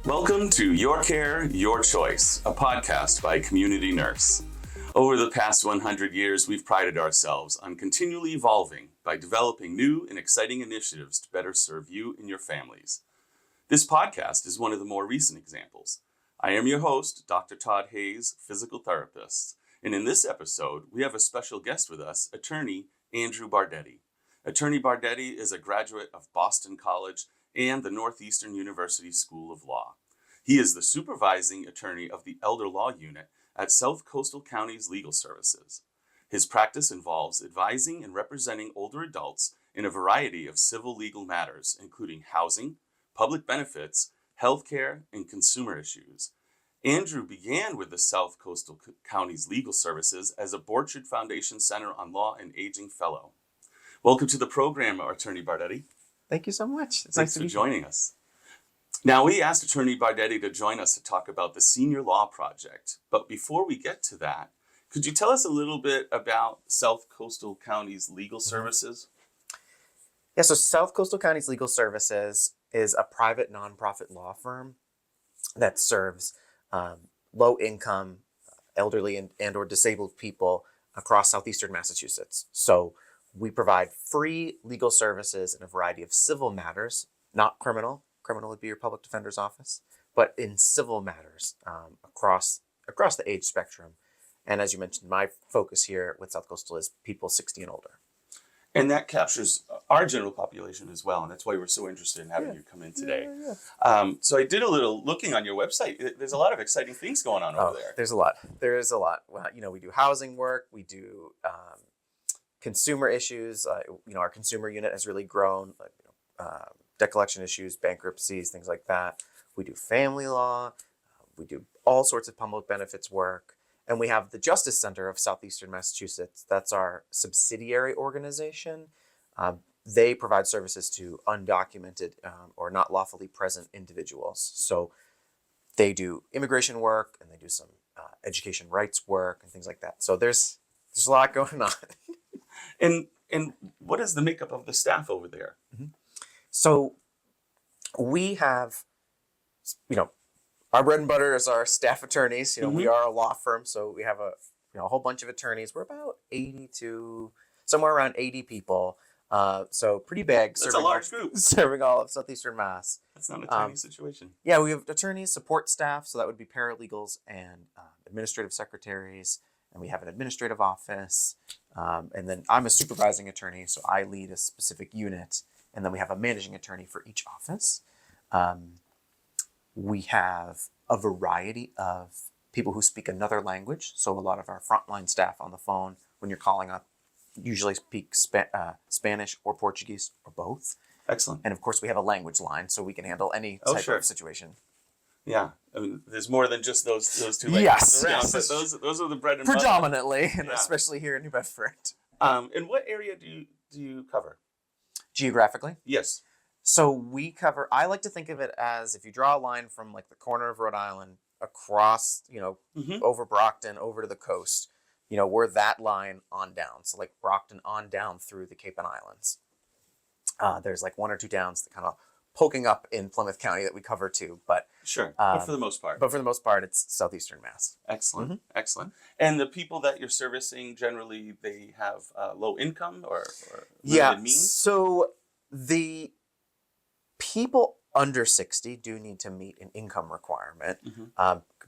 Welcome to Your Care, Your Choice, a podcast by Community Nurse. Over the past 100 years, we've prided ourselves on continually evolving by developing new and exciting initiatives to better serve you and your families. This podcast is one of the more recent examples. I am your host, Dr. Todd Hayes, physical therapist, and in this episode, we have a special guest with us, attorney Andrew Bardetti. Attorney Bardetti is a graduate of Boston College and the Northeastern University School of Law. He is the supervising attorney of the Elder Law Unit at South Coastal County's Legal Services. His practice involves advising and representing older adults in a variety of civil legal matters, including housing, public benefits, healthcare, and consumer issues. Andrew began with the South Coastal County's Legal Services as a Borchard Foundation Center on Law and Aging Fellow. Welcome to the program, Attorney Bardetti. Thank you so much. It's nice to be joining us. Now, we asked Attorney Bardetti to join us to talk about the Senior Law Project. But before we get to that, could you tell us a little bit about South Coastal County's Legal Services? Yeah, so South Coastal County's Legal Services is a private nonprofit law firm that serves low-income, elderly, and or disabled people across southeastern Massachusetts. So we provide free legal services in a variety of civil matters, not criminal. Criminal would be your public defender's office, but in civil matters across the age spectrum. And as you mentioned, my focus here with South Coastal is people 60 and older. And that captures our general population as well, and that's why we're so interested in having you come in today. So I did a little looking on your website. There's a lot of exciting things going on over there. There's a lot. There is a lot. Well, we do housing work. We do consumer issues. Our consumer unit has really grown. Debt collection issues, bankruptcies, things like that. We do family law. We do all sorts of public benefits work. And we have the Justice Center of Southeastern Massachusetts. That's our subsidiary organization. They provide services to undocumented or not lawfully present individuals. So they do immigration work and they do some education rights work and things like that. So there's a lot going on. And what is the makeup of the staff over there? Mm-hmm. So we have, our bread and butter is our staff attorneys. We are a law firm, so we have a whole bunch of attorneys. We're about 80 to somewhere around 80 people. So pretty big. That's a large group. Serving all of southeastern Mass. That's not a tiny situation. Yeah, we have attorneys, support staff, so that would be paralegals and administrative secretaries, and we have an administrative office. And then I'm a supervising attorney, so I lead a specific unit. And then we have a managing attorney for each office. We have a variety of people who speak another language. So a lot of our frontline staff on the phone, when you're calling up, usually speak Spanish or Portuguese or both. Excellent. And of course, we have a language line, so we can handle any type of situation. Yeah, I mean, there's more than just those two languages around. Yes. But those are the bread and butter. Predominantly, and especially here in New Bedford. And what area do you cover? Geographically? Yes. So we cover, I like to think of it as if you draw a line from like the corner of Rhode Island across, over Brockton, over to the coast, we're that line on down. So like Brockton on down through the Cape and Islands. There's like one or two towns that kind of poking up in Plymouth County that we cover too, but sure. But for the most part, it's southeastern Mass. Excellent. Mm-hmm. Excellent. And the people that you're servicing, generally, they have low income or limited means? So the people under 60 do need to meet an income requirement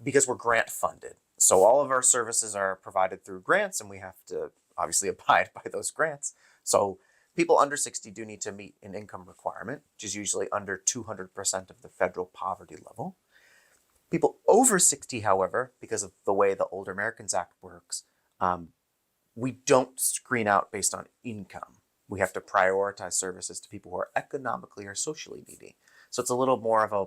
because we're grant funded. So all of our services are provided through grants, and we have to obviously abide by those grants. So people under 60 do need to meet an income requirement, which is usually under 200% of the federal poverty level. People over 60, however, because of the way the Older Americans Act works, we don't screen out based on income. We have to prioritize services to people who are economically or socially needy. So it's a little more of a,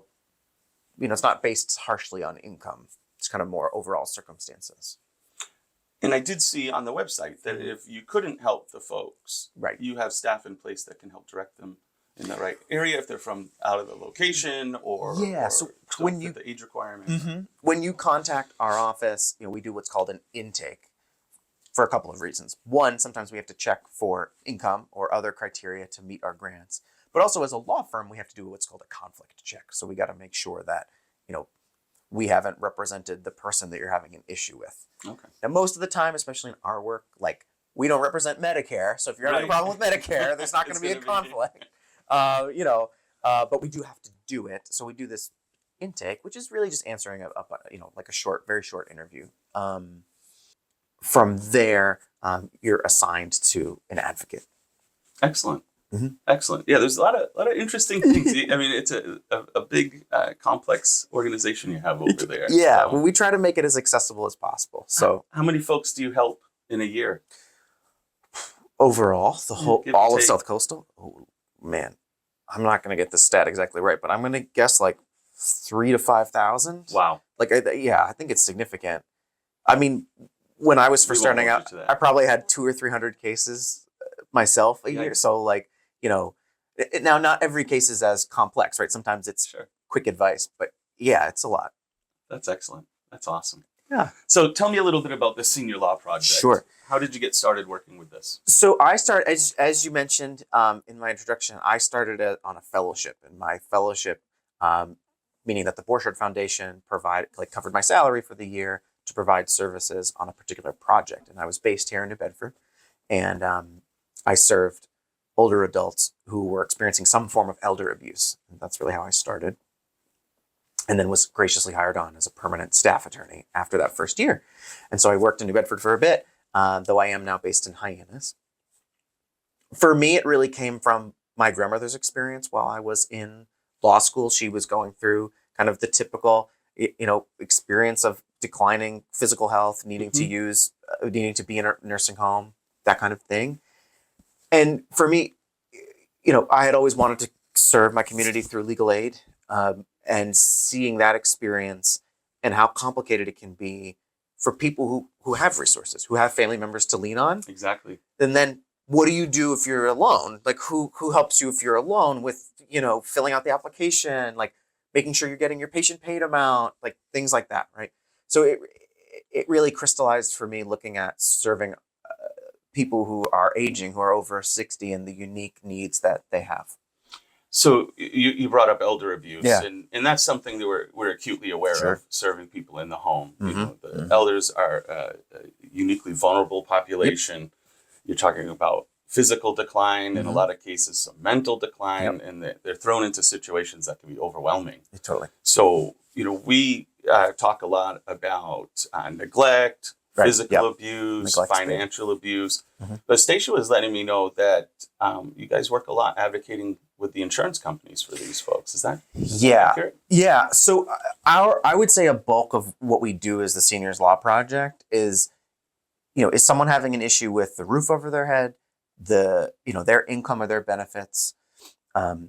it's not based harshly on income. It's kind of more overall circumstances. And I did see on the website that if you couldn't help the folks, right, you have staff in place that can help direct them in the right area if they're from out of the location or so when you the age requirement. When you contact our office, we do what's called an intake for a couple of reasons. One, sometimes we have to check for income or other criteria to meet our grants. But also as a law firm, we have to do what's called a conflict check. So we got to make sure that, we haven't represented the person that you're having an issue with. Okay. Now, most of the time, especially in our work, like we don't represent Medicare. So if you're having a problem with Medicare, there's not going to be a conflict. But we do have to do it. So we do this intake, which is really just answering like a short, very short interview. From there, you're assigned to an advocate. Excellent. Mm-hmm. Excellent. Yeah, there's a lot of interesting things. I mean, it's a big, complex organization you have over there. Yeah, So. well, we try to make it as accessible as possible. So, how many folks do you help in a year? Overall, all of take. South Coastal. Oh man, I'm not going to get the stat exactly right, but I'm going to guess like 3,000 to 5,000. Wow. Like, I think it's significant. I mean, when I was first starting out, I probably had 200 or 300 cases myself a year. So like, now not every case is as complex, right? Sometimes it's quick advice, but yeah, it's a lot. That's excellent. That's awesome. Yeah. So tell me a little bit about the Senior Law Project. Sure. How did you get started working with this? So I started, as you mentioned in my introduction, I started on a fellowship, and my fellowship, meaning that the Borchardt Foundation covered my salary for the year to provide services on a particular project. And I was based here in New Bedford, and I served older adults who were experiencing some form of elder abuse. And that's really how I started. And then was graciously hired on as a permanent staff attorney after that first year. And so I worked in New Bedford for a bit, though I am now based in Hyannis. For me, it really came from my grandmother's experience while I was in law school. She was going through kind of the typical, experience of declining physical health, needing to be in a nursing home, that kind of thing. And for me, I had always wanted to serve my community through legal aid, and seeing that experience and how complicated it can be for people who have resources, who have family members to lean on. Exactly. And then what do you do if you're alone? Like who helps you if you're alone with, filling out the application, like making sure you're getting your patient paid amount, like things like that, right? So it really crystallized for me looking at serving people who are aging, who are over 60, and the unique needs that they have. So you brought up elder abuse, Yeah. and that's something that we're acutely aware Sure. of, serving people in the home. Mm-hmm. The elders are a uniquely vulnerable population. Yep. You're talking about physical decline, in a lot of cases, some mental decline, and they're thrown into situations that can be overwhelming. Totally. So, we talk a lot about neglect, physical abuse, financial abuse. Mm-hmm. But Stacia was letting me know that you guys work a lot advocating with the insurance companies for these folks. Is that accurate? Yeah. So I would say a bulk of what we do as the Seniors Law Project is someone having an issue with the roof over their head, their income or their benefits, or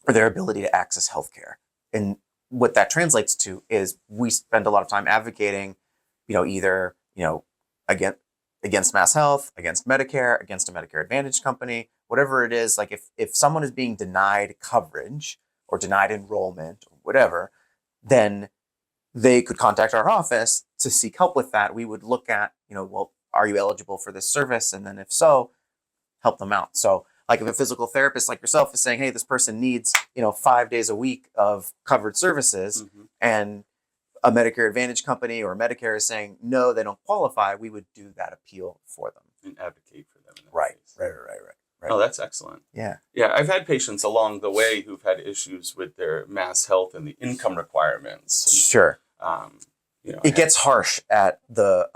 their ability to access healthcare. And what that translates to is we spend a lot of time advocating, either, against Mass Health, against Medicare, against a Medicare Advantage company, whatever it is. Like if someone is being denied coverage or denied enrollment or whatever, then they could contact our office to seek help with that. We would look at, are you eligible for this service? And then if so, help them out. So like if a physical therapist like yourself is saying, hey, this person needs, 5 days a week of covered services, and a Medicare Advantage company or Medicare is saying, no, they don't qualify, we would do that appeal for them. And advocate for them. Right. Oh, that's excellent. Yeah. Yeah, I've had patients along the way who've had issues with their Mass Health and the income requirements. Sure. It gets harsh at the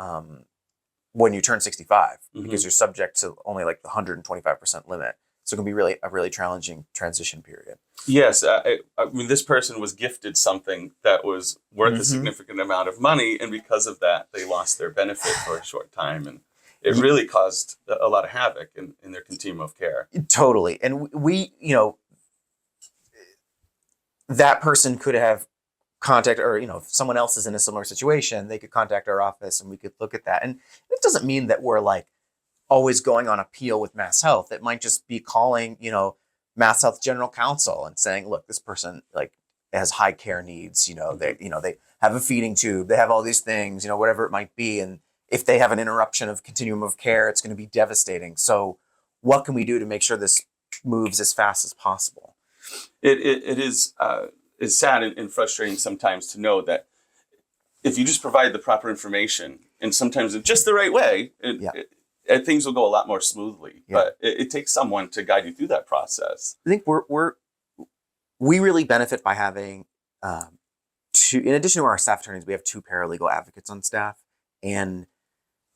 when you turn 65 because you're subject to only like the 125% limit. So it can be a really challenging transition period. Yes. I mean, this person was gifted something that was worth a significant amount of money. And because of that, they lost their benefit for a short time. And it really caused a lot of havoc in their continuum of care. Totally. And we, that person could have contacted, or, if someone else is in a similar situation, they could contact our office and we could look at that. And it doesn't mean that we're like always going on appeal with Mass Health. It might just be calling, Mass Health General Counsel and saying, look, this person like has high care needs, they have a feeding tube, they have all these things, whatever it might be. And if they have an interruption of continuum of care, it's going to be devastating. So what can we do to make sure this moves as fast as possible? It is is sad and frustrating sometimes to know that if you just provide the proper information and sometimes in just the right way, things will go a lot more smoothly. Yeah. But it takes someone to guide you through that process. I think we really benefit by having in addition to our staff attorneys, we have 2 paralegal advocates on staff. And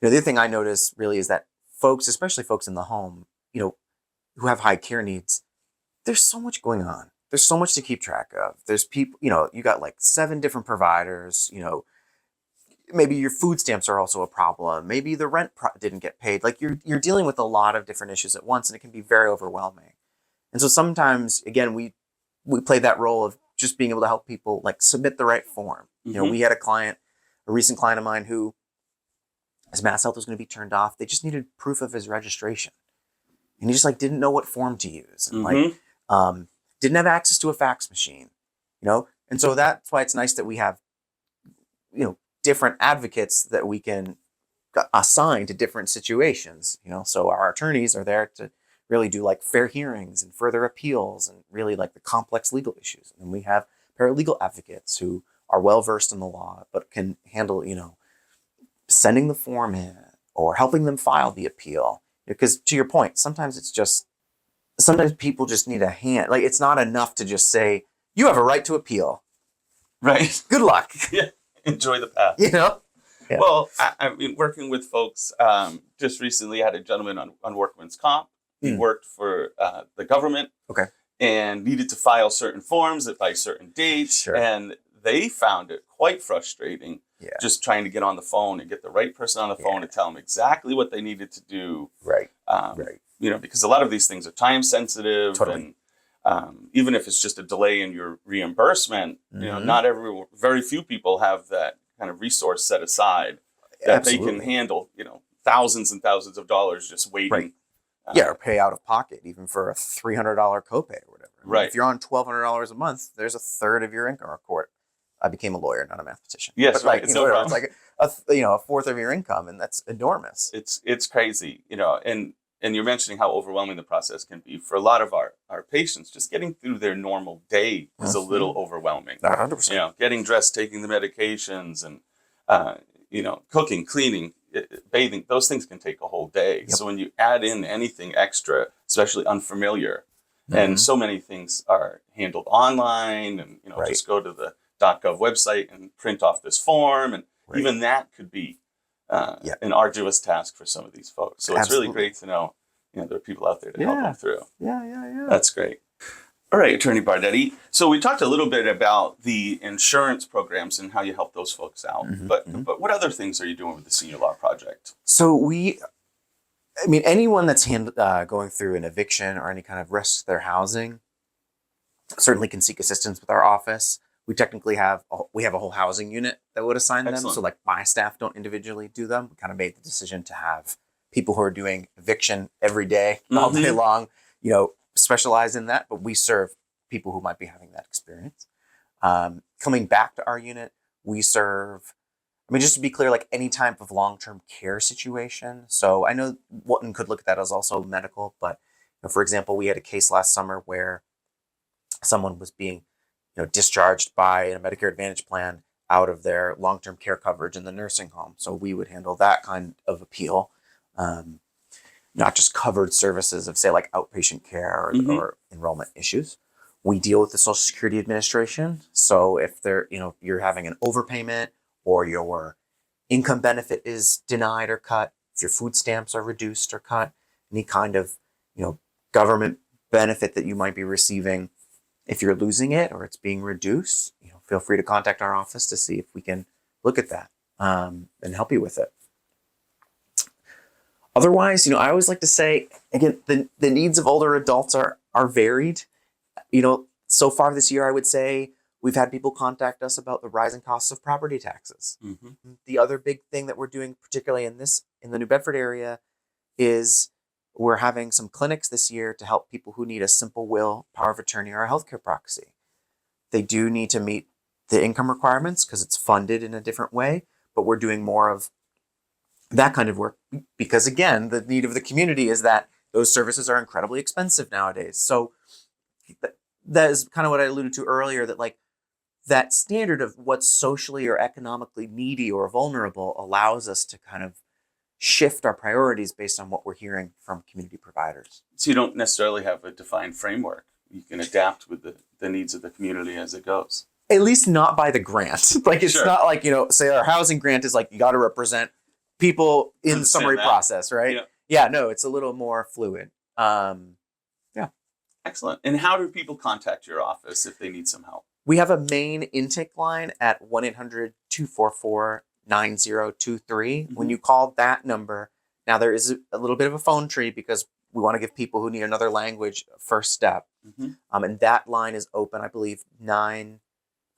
the other thing I notice really is that folks, especially folks in the home, who have high care needs, there's so much going on. There's so much to keep track of. There's people, you got like 7 different providers, maybe your food stamps are also a problem. Maybe the rent didn't get paid. Like you're dealing with a lot of different issues at once, and it can be very overwhelming. And so sometimes, again, we play that role of just being able to help people like submit the right form. We had a recent client of mine who his Mass Health was going to be turned off. They just needed proof of his registration. And he just like didn't know what form to use. And didn't have access to a fax machine, And so that's why it's nice that we have, different advocates that we can assign to different situations, So our attorneys are there to really do like fair hearings and further appeals and really like the complex legal issues. And we have paralegal advocates who are well versed in the law, but can handle, sending the form in or helping them file the appeal. Because to your point, sometimes people just need a hand. Like it's not enough to just say, you have a right to appeal. Right. Good luck. Yeah. Enjoy the path. Yeah. Well, I mean, working with folks, just recently I had a gentleman on workman's comp. He worked for the government. Okay. And needed to file certain forms by certain dates. Sure. And they found it quite frustrating. Yeah. Just trying to get on the phone and get the right person on the phone to tell them exactly what they needed to do. Right. Right. Because a lot of these things are time sensitive. Totally. And even if it's just a delay in your reimbursement, very few people have that kind of resource set aside that they can handle, thousands and thousands of dollars just waiting. Right. Or pay out of pocket, even for a $300 copay or whatever. Right. If you're on $1,200 a month, there's a third of your income report. I became a lawyer, not a mathematician. Yes, but right. It's like a fourth of your income, and that's enormous. It's crazy, and you're mentioning how overwhelming the process can be for a lot of our patients. Just getting through their normal day is a little overwhelming. 100%. Getting dressed, taking the medications, and cooking, cleaning, bathing, those things can take a whole day. Yep. So when you add in anything extra, especially unfamiliar, and so many things are handled online, and just go to the .gov website and print off this form, and even that could be an arduous task for some of these folks. So it's really great to know, there are people out there to help them through. Yeah. That's great. All right, Attorney Bardetti. So we talked a little bit about the insurance programs and how you help those folks out. But what other things are you doing with the Senior Law Project? So anyone that's going through an eviction or any kind of risk to their housing certainly can seek assistance with our office. We technically have a whole housing unit that would assign them. So like my staff don't individually do them. We kind of made the decision to have people who are doing eviction every day, all day long, specialize in that, but we serve people who might be having that experience. Coming back to our unit, we serve, just to be clear, like any type of long-term care situation. So I know one could look at that as also medical, but for example, we had a case last summer where someone was being discharged by a Medicare Advantage plan out of their long-term care coverage in the nursing home. So we would handle that kind of appeal. Not just covered services of say like outpatient care or enrollment issues. We deal with the Social Security Administration. So if you're having an overpayment or your income benefit is denied or cut, if your food stamps are reduced or cut, any kind of, government benefit that you might be receiving, if you're losing it or it's being reduced, feel free to contact our office to see if we can look at that and help you with it. Otherwise, I always like to say, again, the needs of older adults are varied. So far this year, I would say we've had people contact us about the rising costs of property taxes. The other big thing that we're doing, particularly in the New Bedford area, is we're having some clinics this year to help people who need a simple will, power of attorney, or a healthcare proxy. They do need to meet the income requirements because it's funded in a different way, but we're doing more of that kind of work because, again, the need of the community is that those services are incredibly expensive nowadays. So that is kind of what I alluded to earlier, that like that standard of what's socially or economically needy or vulnerable allows us to kind of shift our priorities based on what we're hearing from community providers. So you don't necessarily have a defined framework. You can adapt with the needs of the community as it goes. At least not by the grant. Like, it's Sure. not like, say our housing grant is like, you got to represent people in the summary process, right? Yeah, no, it's a little more fluid. Excellent. And how do people contact your office if they need some help? We have a main intake line at 1-800-244-9023. When you call that number, now there is a little bit of a phone tree because we want to give people who need another language a first step. And that line is open, I believe, 9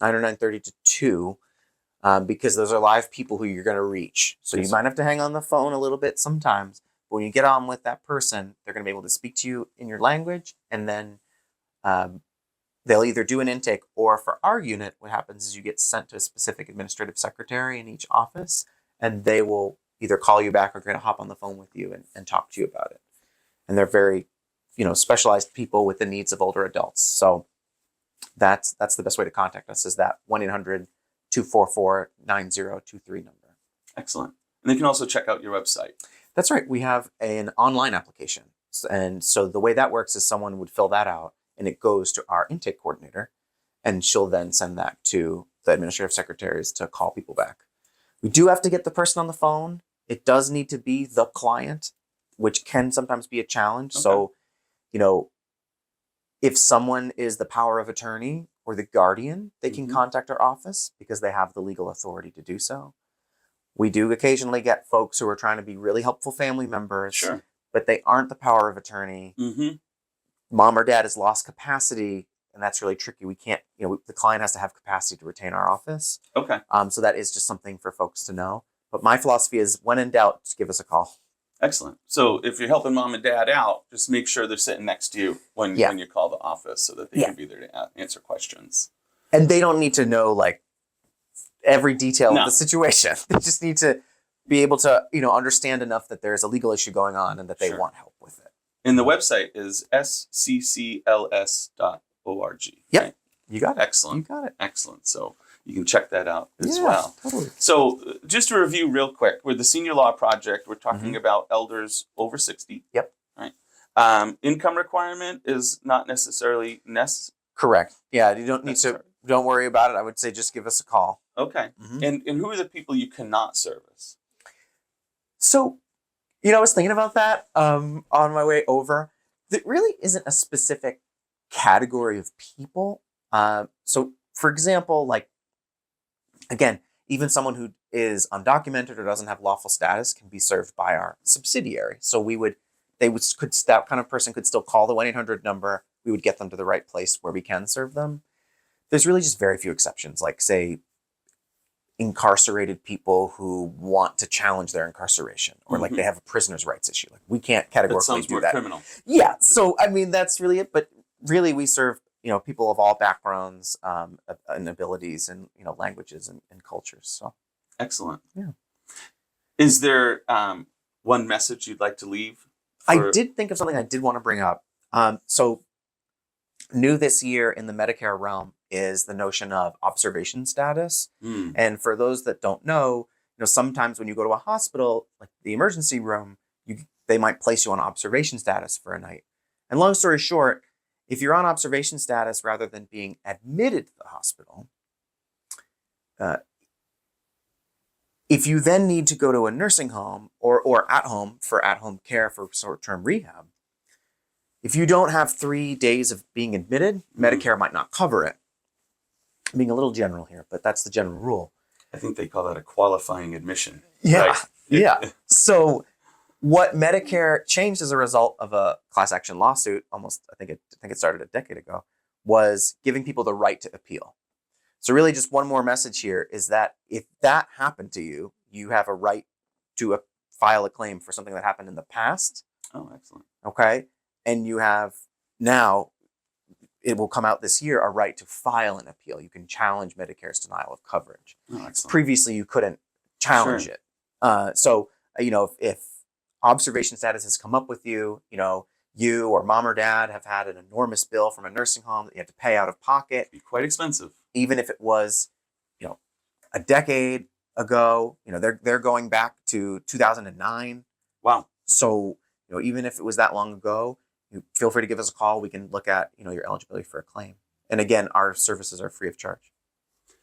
or 9:30 to 2, because those are live people who you're going to reach. So you might have to hang on the phone a little bit sometimes. But when you get on with that person, they're going to be able to speak to you in your language, and then they'll either do an intake, or for our unit, what happens is you get sent to a specific administrative secretary in each office, and they will either call you back or going to hop on the phone with you and talk to you about it. And they're very, specialized people with the needs of older adults. So that's the best way to contact us, is that 1-800-244-9023 number. Excellent. And they can also check out your website. That's right. We have an online application. And so the way that works is someone would fill that out, and it goes to our intake coordinator, and she'll then send that to the administrative secretaries to call people back. We do have to get the person on the phone. It does need to be the client, which can sometimes be a challenge. Okay. So, if someone is the power of attorney or the guardian, they can contact our office because they have the legal authority to do so. We do occasionally get folks who are trying to be really helpful family members, sure, but they aren't the power of attorney. Mom or dad has lost capacity, and that's really tricky. We can't, the client has to have capacity to retain our office. Okay. So that is just something for folks to know. But my philosophy is, when in doubt, just give us a call. Excellent. So if you're helping mom and dad out, just make sure they're sitting next to you when you call the office, so that they can be there to answer questions. And they don't need to know every detail of the situation. They just need to be able to, understand enough that there's a legal issue going on and that they want help with it. And the website is SCCLS.org. Yep. Right? You got it. Excellent. You got it. Excellent. So you can check that out as well. Totally. So just to review real quick, with the Senior Law Project, we're talking about elders over 60. Yep. Right. Income requirement is not necessarily necessary. Correct. Yeah, you don't need to. Don't worry about it. I would say just give us a call. Okay. And who are the people you cannot service? So, I was thinking about that on my way over. There really isn't a specific category of people. So, for example, again, even someone who is undocumented or doesn't have lawful status can be served by our subsidiary. So that kind of person could still call the 1-800 number. We would get them to the right place where we can serve them. There's really just very few exceptions, like, say, incarcerated people who want to challenge their incarceration, or they have a prisoner's rights issue. We can't categorically do that. Criminal. Yeah. So, that's really it. But really, we serve, people of all backgrounds and abilities, and, languages and cultures. So. Excellent. Yeah. Is there one message you'd like to leave? I did think of something I did want to bring up. So new this year in the Medicare realm is the notion of observation status. And for those that don't know, sometimes when you go to a hospital, like the emergency room, they might place you on observation status for a night. And long story short, if you're on observation status rather than being admitted to the hospital, if you then need to go to a nursing home or at home for at-home care for short-term rehab, if you don't have 3 days of being admitted, Medicare might not cover it. I'm being a little general here, but that's the general rule. I think they call that a qualifying admission. Yeah, right? Yeah. So what Medicare changed as a result of a class action lawsuit, I think it started a decade ago, was giving people the right to appeal. So really just one more message here is that if that happened to you, you have a right to file a claim for something that happened in the past. Oh, excellent. Okay. And you have now, it will come out this year, a right to file an appeal. You can challenge Medicare's denial of coverage. Oh, excellent. Previously, you couldn't challenge it. So, if observation status has come up with you, you or mom or dad have had an enormous bill from a nursing home that you have to pay out of pocket. It'd be quite expensive. even if it was, a decade ago, they're going back to 2009. Wow. So, even if it was that long ago, feel free to give us a call. We can look at, your eligibility for a claim. And again, our services are free of charge.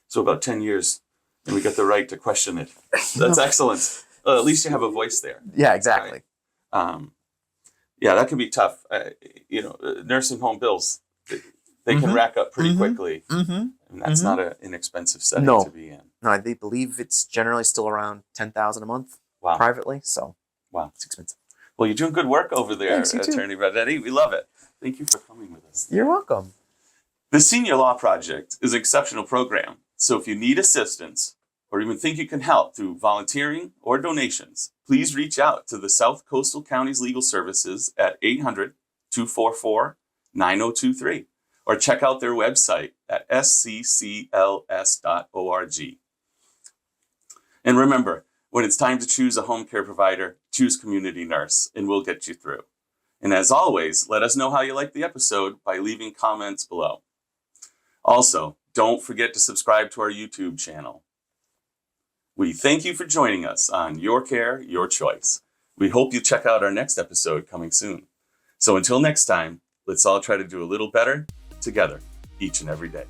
So about 10 years, and we get the right to question it. That's excellent. At least you have a voice there. Yeah, exactly. Right? Yeah, that can be tough. Nursing home bills, they can rack up pretty quickly. And that's not an inexpensive setting to be in. No, I believe it's generally still around $10,000 a month privately. So it's expensive. Well, you're doing good work over there, Thanks, you too. Attorney Bardetti. We love it. Thank you for coming with us. You're welcome. The Senior Law Project is an exceptional program. So if you need assistance or even think you can help through volunteering or donations, please reach out to the South Coastal Counties Legal Services at 800-244-9023 or check out their website at SCCLS.org. And remember, when it's time to choose a home care provider, choose Community Nurse, and we'll get you through. And as always, let us know how you liked the episode by leaving comments below. Also, don't forget to subscribe to our YouTube channel. We thank you for joining us on Your Care, Your Choice. We hope you check out our next episode coming soon. So until next time, let's all try to do a little better together each and every day.